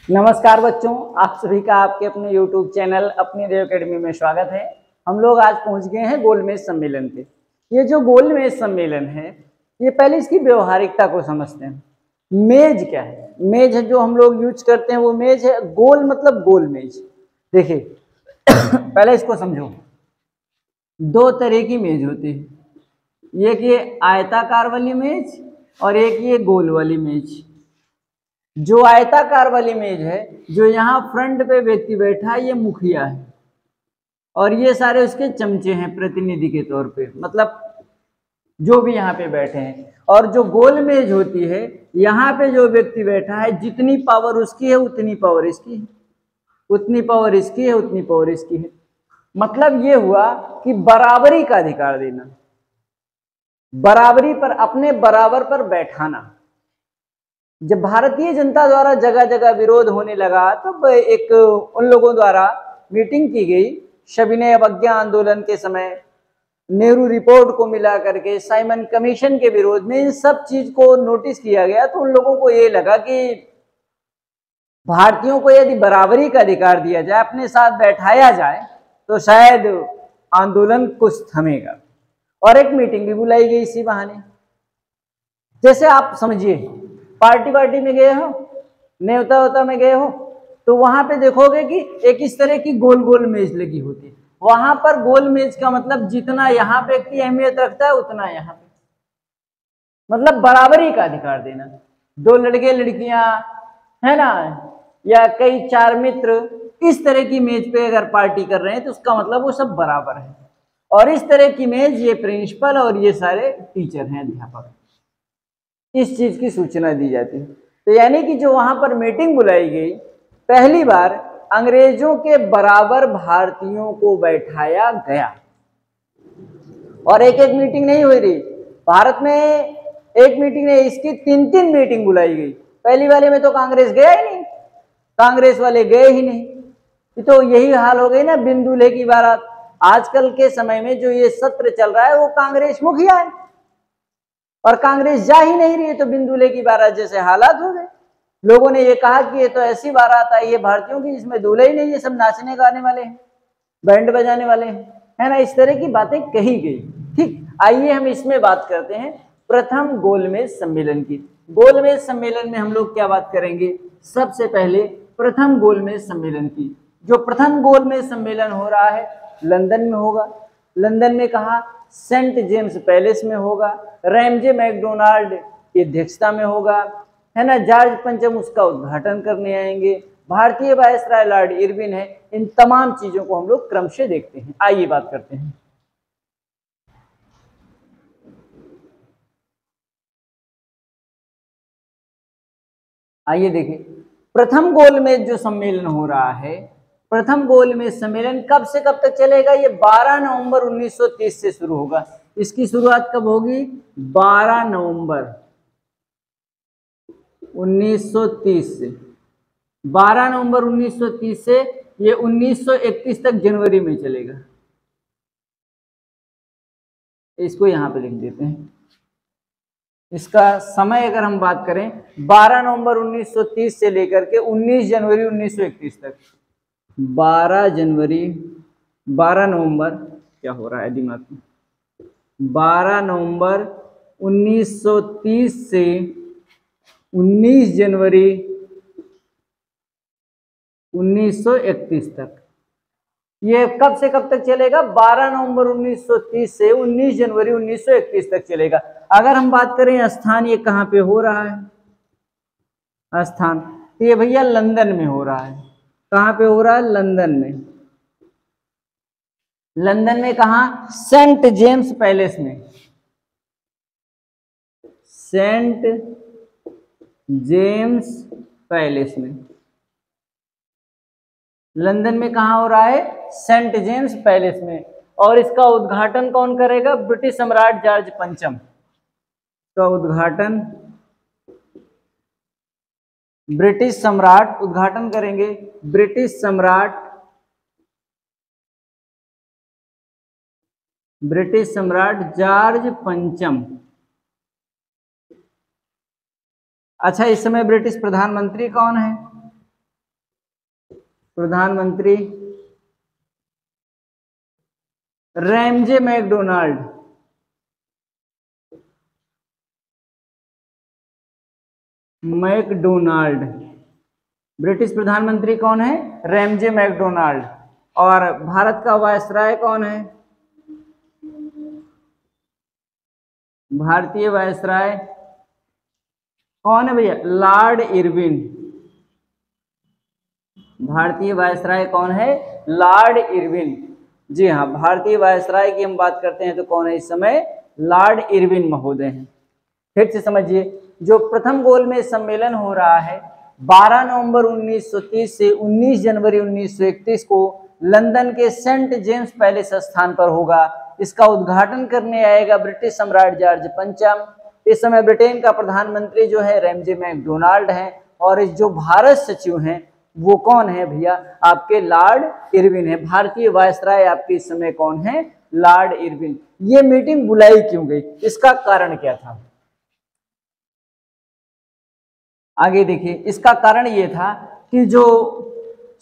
नमस्कार बच्चों, आप सभी का आपके अपने YouTube चैनल अपनी देव अकेडमी में स्वागत है। हम लोग आज पहुंच गए हैं गोलमेज सम्मेलन पे। ये जो गोलमेज सम्मेलन है, ये पहले इसकी व्यवहारिकता को समझते हैं। मेज क्या है? मेज है जो हम लोग यूज करते हैं, वो मेज है। गोल मतलब गोल मेज। देखिए पहले इसको समझो। दो तरह की मेज होती है, एक ये आयताकार वाली मेज और एक ये गोल वाली मेज। जो आयताकार वाली मेज है, जो यहाँ फ्रंट पे व्यक्ति बैठा है, ये मुखिया है और ये सारे उसके चमचे हैं प्रतिनिधि के तौर पे, मतलब जो भी यहाँ पे बैठे हैं। और जो गोल मेज होती है, यहाँ पे जो व्यक्ति बैठा है, जितनी पावर उसकी है उतनी पावर इसकी है, उतनी पावर इसकी है, उतनी पावर इसकी है। मतलब ये हुआ कि बराबरी का अधिकार देना, बराबरी पर, अपने बराबर पर बैठाना। जब भारतीय जनता द्वारा जगह जगह विरोध होने लगा, तब एक उन लोगों द्वारा मीटिंग की गई सविनय अवज्ञा आंदोलन के समय, नेहरू रिपोर्ट को मिला करके, साइमन कमीशन के विरोध में, इन सब चीज को नोटिस किया गया। तो उन लोगों को ये लगा कि भारतीयों को यदि बराबरी का अधिकार दिया जाए, अपने साथ बैठाया जाए, तो शायद आंदोलन कुछ थमेगा। और एक मीटिंग भी बुलाई गई इसी बहाने। जैसे आप समझिए, पार्टी में गए हो, न्योता वोता में गए हो, तो वहां पे देखोगे कि एक इस तरह की गोल गोल मेज लगी होती है। वहां पर गोल मेज का मतलब जितना यहाँ पे व्यक्ति अहमियत रखता है, उतना यहाँ पे, मतलब बराबरी का अधिकार देना। दो लड़के लड़कियां है ना, या कई चार मित्र इस तरह की मेज पे अगर पार्टी कर रहे हैं, तो उसका मतलब वो सब बराबर है। और इस तरह की मेज ये प्रिंसिपल और ये सारे टीचर हैं, अध्यापक, इस चीज की सूचना दी जाती है। तो यानी कि जो वहां पर मीटिंग बुलाई गई, पहली बार अंग्रेजों के बराबर भारतीयों को बैठाया गया। और एक एक मीटिंग नहीं हुई रही, भारत में एक मीटिंग नहीं, इसकी तीन तीन मीटिंग बुलाई गई। पहली वाले में तो कांग्रेस गया ही नहीं, कांग्रेस वाले गए ही नहीं। तो यही हाल हो गई ना बिन दूल्हे की बारात। आजकल के समय में जो ये सत्र चल रहा है, वो कांग्रेस मुखिया है और कांग्रेस जा ही नहीं रही है, तो बिन दूल्हे की बारात जैसे हालात हो गए। लोगों ने ये कहा कि ये तो ऐसी बारात आई है भारतीयों की, जिसमें दूल्हा ही नहीं है, सब नाचने गाने वाले हैं, बैंड बजाने वाले हैं, है ना। इस तरह की बातें कही गई। ठीक, आइए हम इसमें बात करते हैं प्रथम गोलमेज सम्मेलन की। गोलमेज सम्मेलन में हम लोग क्या बात करेंगे? सबसे पहले प्रथम गोलमेज सम्मेलन की। जो प्रथम गोलमेज सम्मेलन हो रहा है, लंदन में होगा। लंदन में कहा? सेंट जेम्स पैलेस में होगा। रैमजे मैकडोनाल्ड की अध्यक्षता में होगा, है ना। जॉर्ज पंचम उसका उद्घाटन करने आएंगे। भारतीय वायसराय लॉर्ड इरविन है। इन तमाम चीजों को हम लोग क्रम से देखते हैं। आइए बात करते हैं। आइए देखिए, प्रथम गोलमेज जो सम्मेलन हो रहा है, प्रथम गोलमेज सम्मेलन कब से कब तक चलेगा? ये 12 नवंबर 1930 से शुरू होगा। इसकी शुरुआत कब होगी? 12 नवंबर 1930 से। 12 नवंबर 1930 से ये 1931 तक जनवरी में चलेगा। इसको यहां पे लिख देते हैं। इसका समय अगर हम बात करें, 12 नवंबर 1930 से लेकर के 19 जनवरी 1931 तक। 12 जनवरी, 12 नवंबर, क्या हो रहा है दिमाग में, 12 नवंबर 1930 से 19 जनवरी 1931 तक। ये कब से कब तक चलेगा? 12 नवंबर 1930 से 19 जनवरी 1931 तक चलेगा। अगर हम बात करें स्थान, ये कहाँ पे हो रहा है स्थान? तो ये भैया लंदन में हो रहा है। कहाँ पे हो रहा है? लंदन में। लंदन में कहाँ? सेंट जेम्स पैलेस में। सेंट जेम्स पैलेस में। लंदन में कहाँ हो रहा है? सेंट जेम्स पैलेस में। और इसका उद्घाटन कौन करेगा? ब्रिटिश सम्राट जॉर्ज पंचम का उद्घाटन, ब्रिटिश सम्राट उद्घाटन करेंगे। ब्रिटिश सम्राट, ब्रिटिश सम्राट जॉर्ज पंचम। अच्छा, इस समय ब्रिटिश प्रधानमंत्री कौन है? प्रधानमंत्री रैमजे मैकडोनाल्ड। मैकडोनाल्ड, ब्रिटिश प्रधानमंत्री कौन है? Ramsay MacDonald. और भारत का वायसराय कौन है? भारतीय वायसराय कौन है भैया? Lord Irwin. भारतीय वायसराय कौन है? Lord Irwin. जी हाँ, भारतीय वायसराय की हम बात करते हैं तो कौन है इस समय? लॉर्ड इरविन महोदय हैं। फिर से समझिए, जो प्रथम गोलमेज सम्मेलन हो रहा है 12 नवंबर 1930 से 19 जनवरी 1931 को लंदन के सेंट जेम्स पैलेस स्थान पर होगा। इसका उद्घाटन करने आएगा ब्रिटिश सम्राट जॉर्ज पंचम। इस समय ब्रिटेन का प्रधानमंत्री जो है रैमजे मैकडोनाल्ड है, और जो भारत सचिव हैं वो कौन है भैया? आपके लॉर्ड इरविन है। भारतीय वायसराय आपके इस समय कौन है? Lord Irwin. ये मीटिंग बुलाई क्यों गई, इसका कारण क्या था? आगे देखिए, इसका कारण ये था कि जो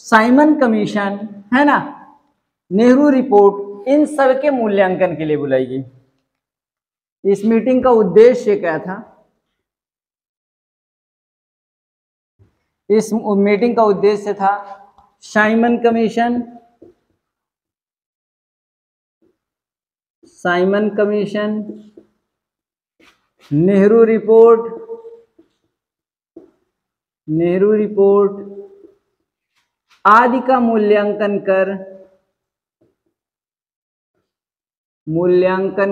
साइमन कमीशन है ना, नेहरू रिपोर्ट, इन सब के मूल्यांकन के लिए बुलाई गई। इस मीटिंग का उद्देश्य क्या था? इस मीटिंग का उद्देश्य था Simon commission, Simon commission, Nehru report, Nehru report आदि का मूल्यांकन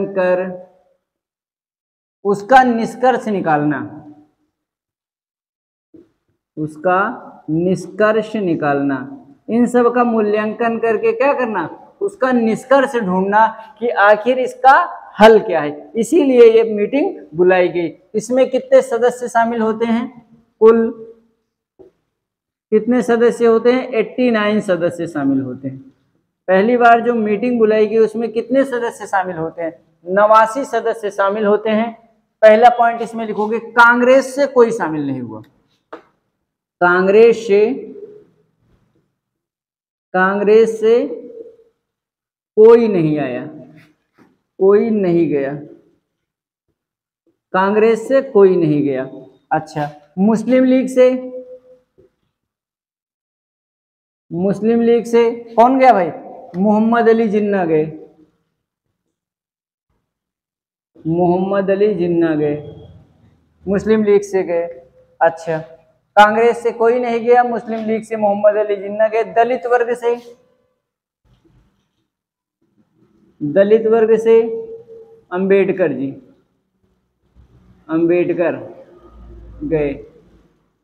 कर उसका निष्कर्ष निकालना, उसका निष्कर्ष निकालना। इन सब का मूल्यांकन करके क्या करना? उसका निष्कर्ष ढूंढना कि आखिर इसका हल क्या है। इसीलिए ये मीटिंग बुलाई गई। इसमें कितने सदस्य शामिल होते हैं? कुल कितने सदस्य होते हैं? 89 सदस्य शामिल होते हैं। पहली बार जो मीटिंग बुलाई गई उसमें कितने सदस्य शामिल होते हैं? 89 सदस्य शामिल होते हैं। पहला पॉइंट इसमें लिखोगे, कांग्रेस से कोई शामिल नहीं हुआ। कांग्रेस से कोई नहीं आया, कोई नहीं गया, कांग्रेस से कोई नहीं गया। अच्छा, मुस्लिम लीग से? मुस्लिम लीग से कौन गया भाई? मोहम्मद अली जिन्ना गए, मोहम्मद अली जिन्ना गए, मुस्लिम लीग से गए। अच्छा, कांग्रेस से कोई नहीं गया, मुस्लिम लीग से मोहम्मद अली जिन्ना गए। दलित वर्ग से? दलित वर्ग से अंबेडकर जी, अंबेडकर गए।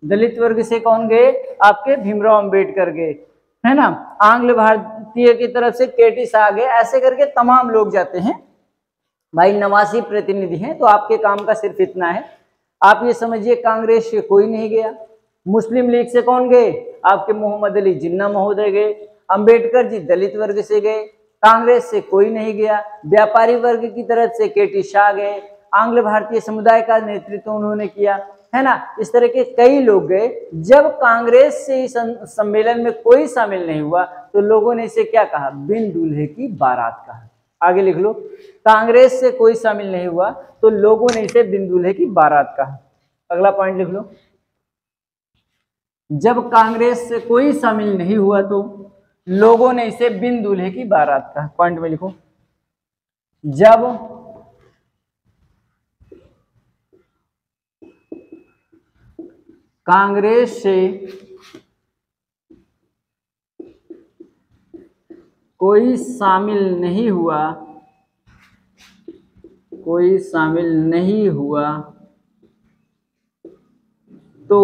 दलित वर्ग से कौन गए? आपके भीमराव अंबेडकर गए, है ना। आंग्ल भारतीय की तरफ से केटी शाह गए। ऐसे करके तमाम लोग जाते हैं भाई। 89 प्रतिनिधि हैं, तो आपके काम का सिर्फ इतना है। आप ये समझिए, कांग्रेस से कोई नहीं गया। मुस्लिम लीग से कौन गए? आपके मोहम्मद अली जिन्ना महोदय गए। अंबेडकर जी दलित वर्ग से गए। कांग्रेस से कोई नहीं गया। व्यापारी वर्ग की तरफ से केटी शाह गए। आंग्ल भारतीय समुदाय का नेतृत्व उन्होंने किया, है ना। इस तरह के कई लोग गए। जब कांग्रेस से इस सम्मेलन में कोई शामिल नहीं हुआ तो लोगों ने इसे क्या कहा? बिन दूल्हे की बारात कहा। आगे लिख लो, कांग्रेस से कोई शामिल नहीं हुआ तो लोगों ने इसे बिन दूल्हे की बारात कहा। अगला पॉइंट लिख लो, जब कांग्रेस से कोई शामिल नहीं हुआ तो लोगों ने इसे बिन दूल्हे की बारात कहा। पॉइंट में लिखो, जब कांग्रेस से कोई शामिल नहीं हुआ, कोई शामिल नहीं हुआ तो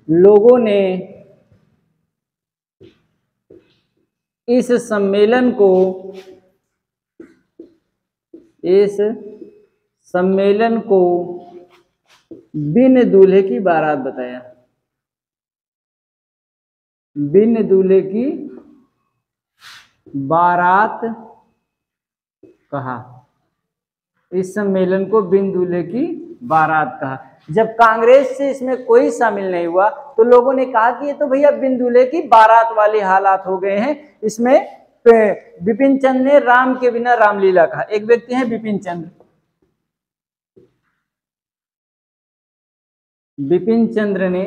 लोगों ने इस सम्मेलन को बिन दूल्हे की बारात बताया, बिन दूल्हे की बारात कहा। इस सम्मेलन को बिन दूल्हे की बारात कहा। जब कांग्रेस से इसमें कोई शामिल नहीं हुआ तो लोगों ने कहा कि ये तो भैया बिन दूल्हे की बारात वाले हालात हो गए हैं। इसमें बिपिन चंद्र ने राम के बिना रामलीला कहा। एक व्यक्ति है बिपिन चंद्र, बिपिन चंद्र ने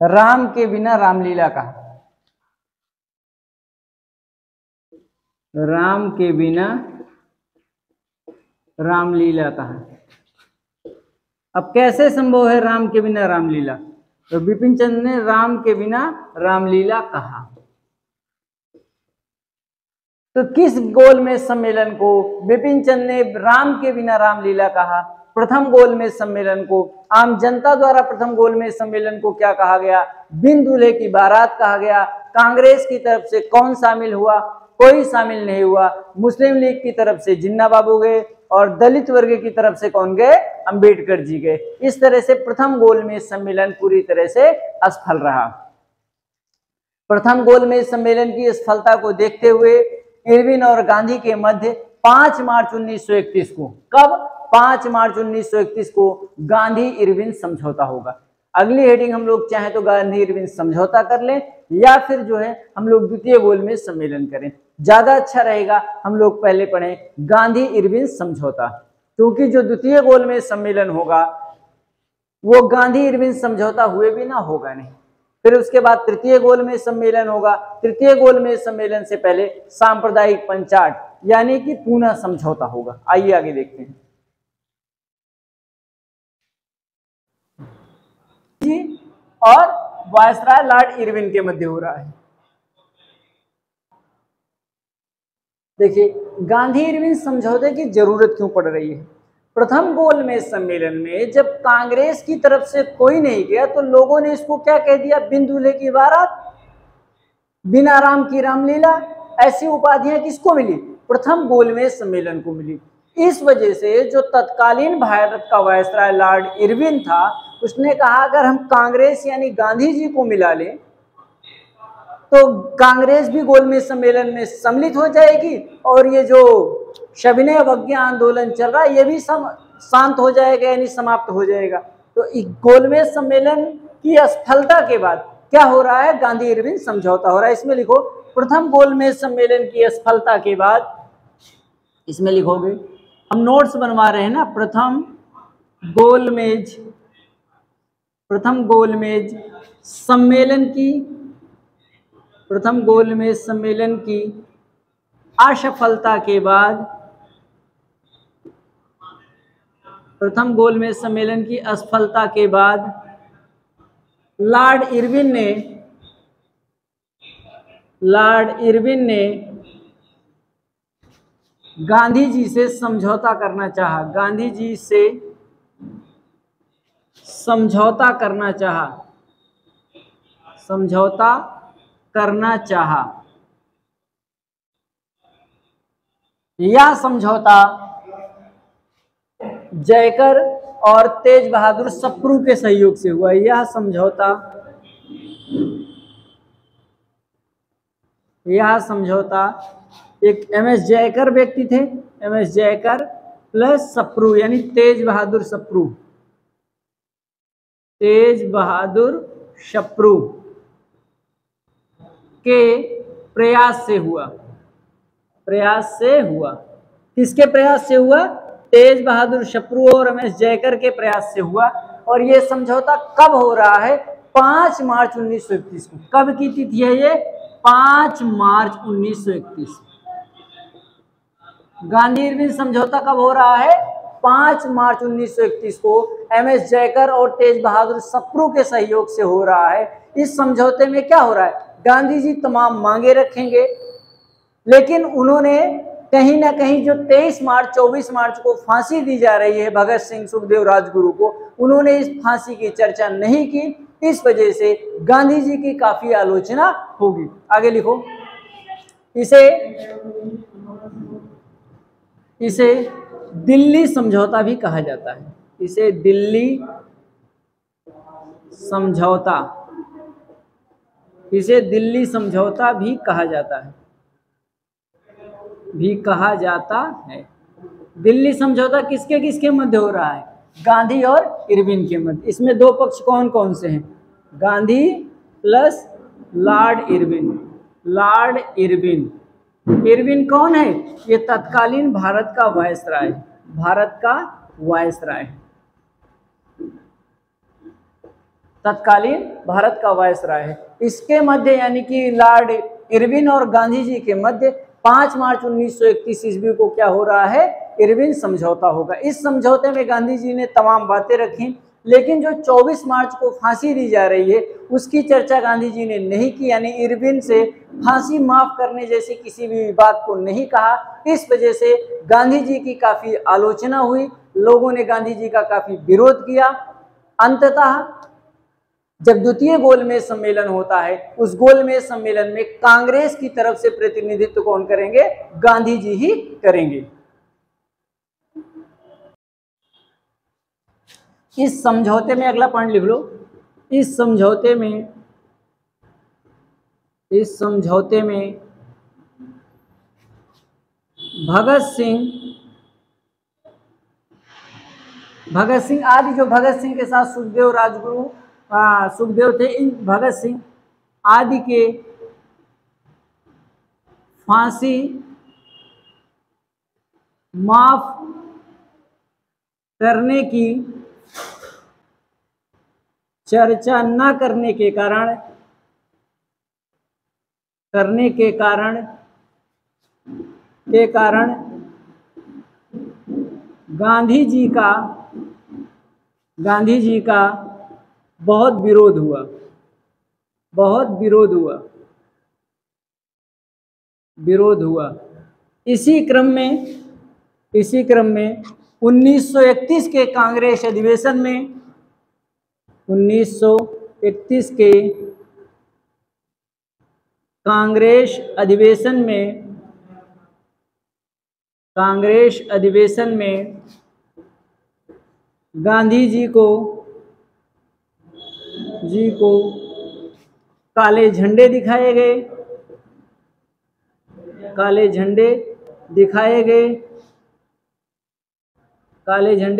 राम के बिना रामलीला कहा, राम के बिना रामलीला कहा। अब कैसे संभव है राम के बिना रामलीला? तो बिपिन चंद्र ने राम के बिना रामलीला कहा। तो किस गोलमेज सम्मेलन को बिपिन चंद्र ने राम के बिना रामलीला कहा? प्रथम गोलमेज सम्मेलन को, आम जनता द्वारा प्रथम गोलमेज सम्मेलन को क्या कहा गया? बिन दूल्हे की बारात कहा गया। कांग्रेस की तरफ से कौन शामिल हुआ? कोई शामिल नहीं हुआ। मुस्लिम लीग की तरफ से जिन्ना बाबू गए और दलित वर्ग की तरफ से कौन गए? अंबेडकर जी गए। इस तरह से प्रथम गोलमेज सम्मेलन पूरी तरह से असफल रहा। प्रथम गोलमेज सम्मेलन की असफलता को देखते हुए इरविन और गांधी के मध्य 5 मार्च 1931 को, कब? 5 मार्च 1931 को गांधी इरविन समझौता होगा। अगली हेडिंग हम लोग चाहे तो गांधी इरविन समझौता कर लें या फिर जो है हम लोग द्वितीय गोलमेज सम्मेलन करें, ज्यादा अच्छा रहेगा। हम लोग पहले पढ़ें गांधी इरविन समझौता, क्योंकि जो द्वितीय गोलमेज सम्मेलन होगा वो गांधी इरविन समझौता हुए बिना होगा नहीं। फिर उसके बाद तृतीय गोलमेज सम्मेलन होगा। तृतीय गोलमेज सम्मेलन से पहले सांप्रदायिक पंचाट यानी कि पूना समझौता होगा। आइए आगे देखते हैं जी। और वायसराय लॉर्ड इरविन के मध्य हो रहा है। देखिए गांधी इरविन समझौते की जरूरत क्यों पड़ रही है? प्रथम गोलमेज सम्मेलन में जब कांग्रेस की तरफ से कोई नहीं गया तो लोगों ने इसको क्या कह दिया? बिन दूल्हे की बारात, बिना राम की रामलीला। ऐसी उपाधियां किसको मिली? प्रथम गोलमेज सम्मेलन को मिली। इस वजह से जो तत्कालीन भारत का वायसराय लॉर्ड इरविन था उसने कहा अगर हम कांग्रेस यानी गांधी जी को मिला लें तो कांग्रेस भी गोलमेज सम्मेलन में सम्मिलित हो जाएगी और ये जो सविनय अवज्ञा आंदोलन चल रहा है ये भी शांत हो जाएगा यानी समाप्त हो जाएगा। तो इस गोलमेज सम्मेलन की असफलता के बाद क्या हो रहा है? गांधी इरविन समझौता हो रहा है। इसमें लिखो प्रथम गोलमेज सम्मेलन की असफलता के बाद, इसमें लिखोगे, हम नोट्स बनवा रहे हैं ना, प्रथम गोलमेज सम्मेलन की असफलता के बाद, प्रथम गोलमेज सम्मेलन की असफलता के बाद लॉर्ड इरविन ने गांधी जी से समझौता करना चाहा। गांधी जी से समझौता करना चाहा। यह समझौता जयकर और तेज बहादुर सप्रू के सहयोग से हुआ। यह समझौता एक एमएस जयकर व्यक्ति थे, एमएस जयकर प्लस सप्रू यानी तेज बहादुर सप्रू के प्रयास से हुआ। किसके प्रयास से हुआ? तेज बहादुर सप्रू और एमएस जयकर के प्रयास से हुआ। और ये समझौता कब हो रहा है? 5 मार्च 1931 को। कब की तिथि है ये? 5 मार्च 1931। गांधी इरविन समझौता कब हो रहा है? 5 मार्च 1931 को एमएस जयकर और तेज बहादुर सप्रू के सहयोग से हो रहा है। इस समझौते में क्या हो रहा है? गांधी जी तमाम मांगे रखेंगे, लेकिन उन्होंने कहीं ना कहीं जो 23 मार्च 24 मार्च को फांसी दी जा रही है भगत सिंह, सुखदेव, राजगुरु को, उन्होंने इस फांसी की चर्चा नहीं की। इस वजह से गांधी जी की काफी आलोचना होगी। आगे लिखो, इसे दिल्ली समझौता भी कहा जाता है। इसे दिल्ली समझौता भी कहा जाता है। दिल्ली समझौता किसके किसके मध्य हो रहा है? गांधी और इरविन के मध्य। इसमें दो पक्ष कौन कौन से हैं? Gandhi plus Lord Irwin. Lord Irwin, Irwin कौन है? ये तत्कालीन भारत का वायसराय, भारत का वायसराय, तत्कालीन भारत का वायसराय है। इसके मध्य यानी कि लॉर्ड इरविन और गांधी जी के मध्य 5 मार्च 1931 ईस्वी को क्या हो रहा है? इरविन समझौता होगा। इस समझौते में गांधी जी ने तमाम बातें रखी, लेकिन जो 24 मार्च को फांसी दी जा रही है उसकी चर्चा गांधी जी ने नहीं की, यानी इरविन से फांसी माफ करने जैसी किसी भी बात को नहीं कहा। इस वजह से गांधी जी की काफी आलोचना हुई, लोगों ने गांधी जी का काफी विरोध किया। अंततः जब द्वितीय गोलमेज सम्मेलन होता है, उस गोलमेज सम्मेलन में कांग्रेस की तरफ से प्रतिनिधित्व कौन करेंगे? गांधी जी ही करेंगे। इस समझौते में, अगला पॉइंट लिख लो, इस समझौते में भगत सिंह आदि, जो भगत सिंह के साथ सुखदेव राजगुरु सुखदेव थे, इन भगत सिंह आदि के फांसी माफ करने की चर्चा न करने के कारण गांधी जी का बहुत विरोध हुआ। इसी क्रम में 1931 के कांग्रेस अधिवेशन में 1931 के कांग्रेस अधिवेशन में गांधी जी को काले झंडे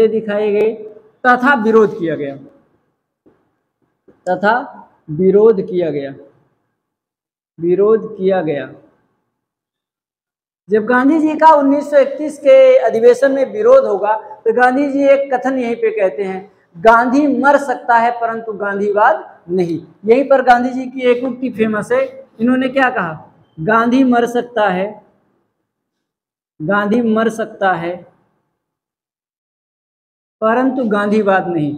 दिखाए गए तथा विरोध किया गया। जब गांधी जी का 1931 के अधिवेशन में विरोध होगा तो गांधी जी एक कथन यहीं पे कहते हैं, गांधी मर सकता है परंतु गांधीवाद नहीं। यहीं पर गांधी जी की एक उक्ति फेमस है, इन्होंने क्या कहा? गांधी मर सकता है परंतु गांधीवाद नहीं।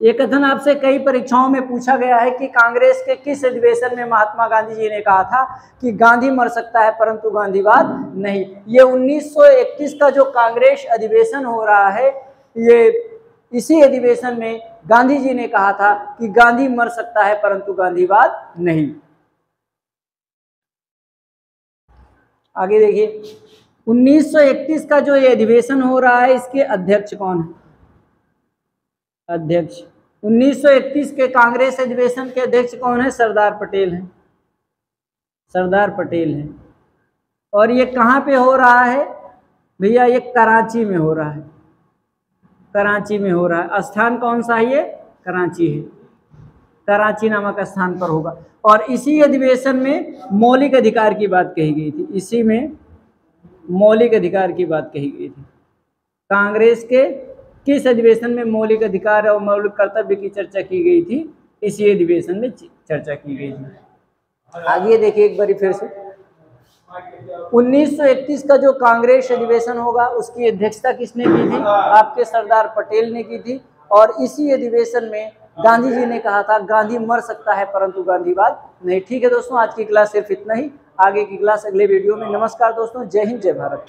ये कथन आपसे कई परीक्षाओं में पूछा गया है कि कांग्रेस के किस अधिवेशन में महात्मा गांधी जी ने कहा था कि गांधी मर सकता है परंतु गांधीवाद नहीं। ये 1931 का जो कांग्रेस अधिवेशन हो रहा है, ये इसी अधिवेशन में गांधी जी ने कहा था कि गांधी मर सकता है परंतु गांधीवाद नहीं। आगे देखिए, 1931 का जो ये अधिवेशन हो रहा है, इसके अध्यक्ष कौन है? अध्यक्ष 1931 के कांग्रेस अधिवेशन के अध्यक्ष कौन है? सरदार पटेल हैं। और ये कहाँ पे हो रहा है भैया? ये कराची में हो रहा है। स्थान कौन सा है? ये कराची है, कराची नामक स्थान पर होगा। और इसी अधिवेशन में मौलिक अधिकार की बात कही गई थी। कांग्रेस के किस अधिवेशन में मौलिक अधिकार और मौलिक कर्तव्य की चर्चा की गई थी? इसी अधिवेशन में चर्चा की गई थी। आगे देखिए एक बार फिर से, 1931 का जो कांग्रेस अधिवेशन होगा उसकी अध्यक्षता किसने की थी? आपके सरदार पटेल ने की थी। और इसी अधिवेशन में गांधी जी ने कहा था गांधी मर सकता है परंतु गांधीवाद नहीं। ठीक है दोस्तों, आज की क्लास सिर्फ इतना ही, आगे की क्लास अगले वीडियो में। नमस्कार दोस्तों, जय हिंद, जय भारत।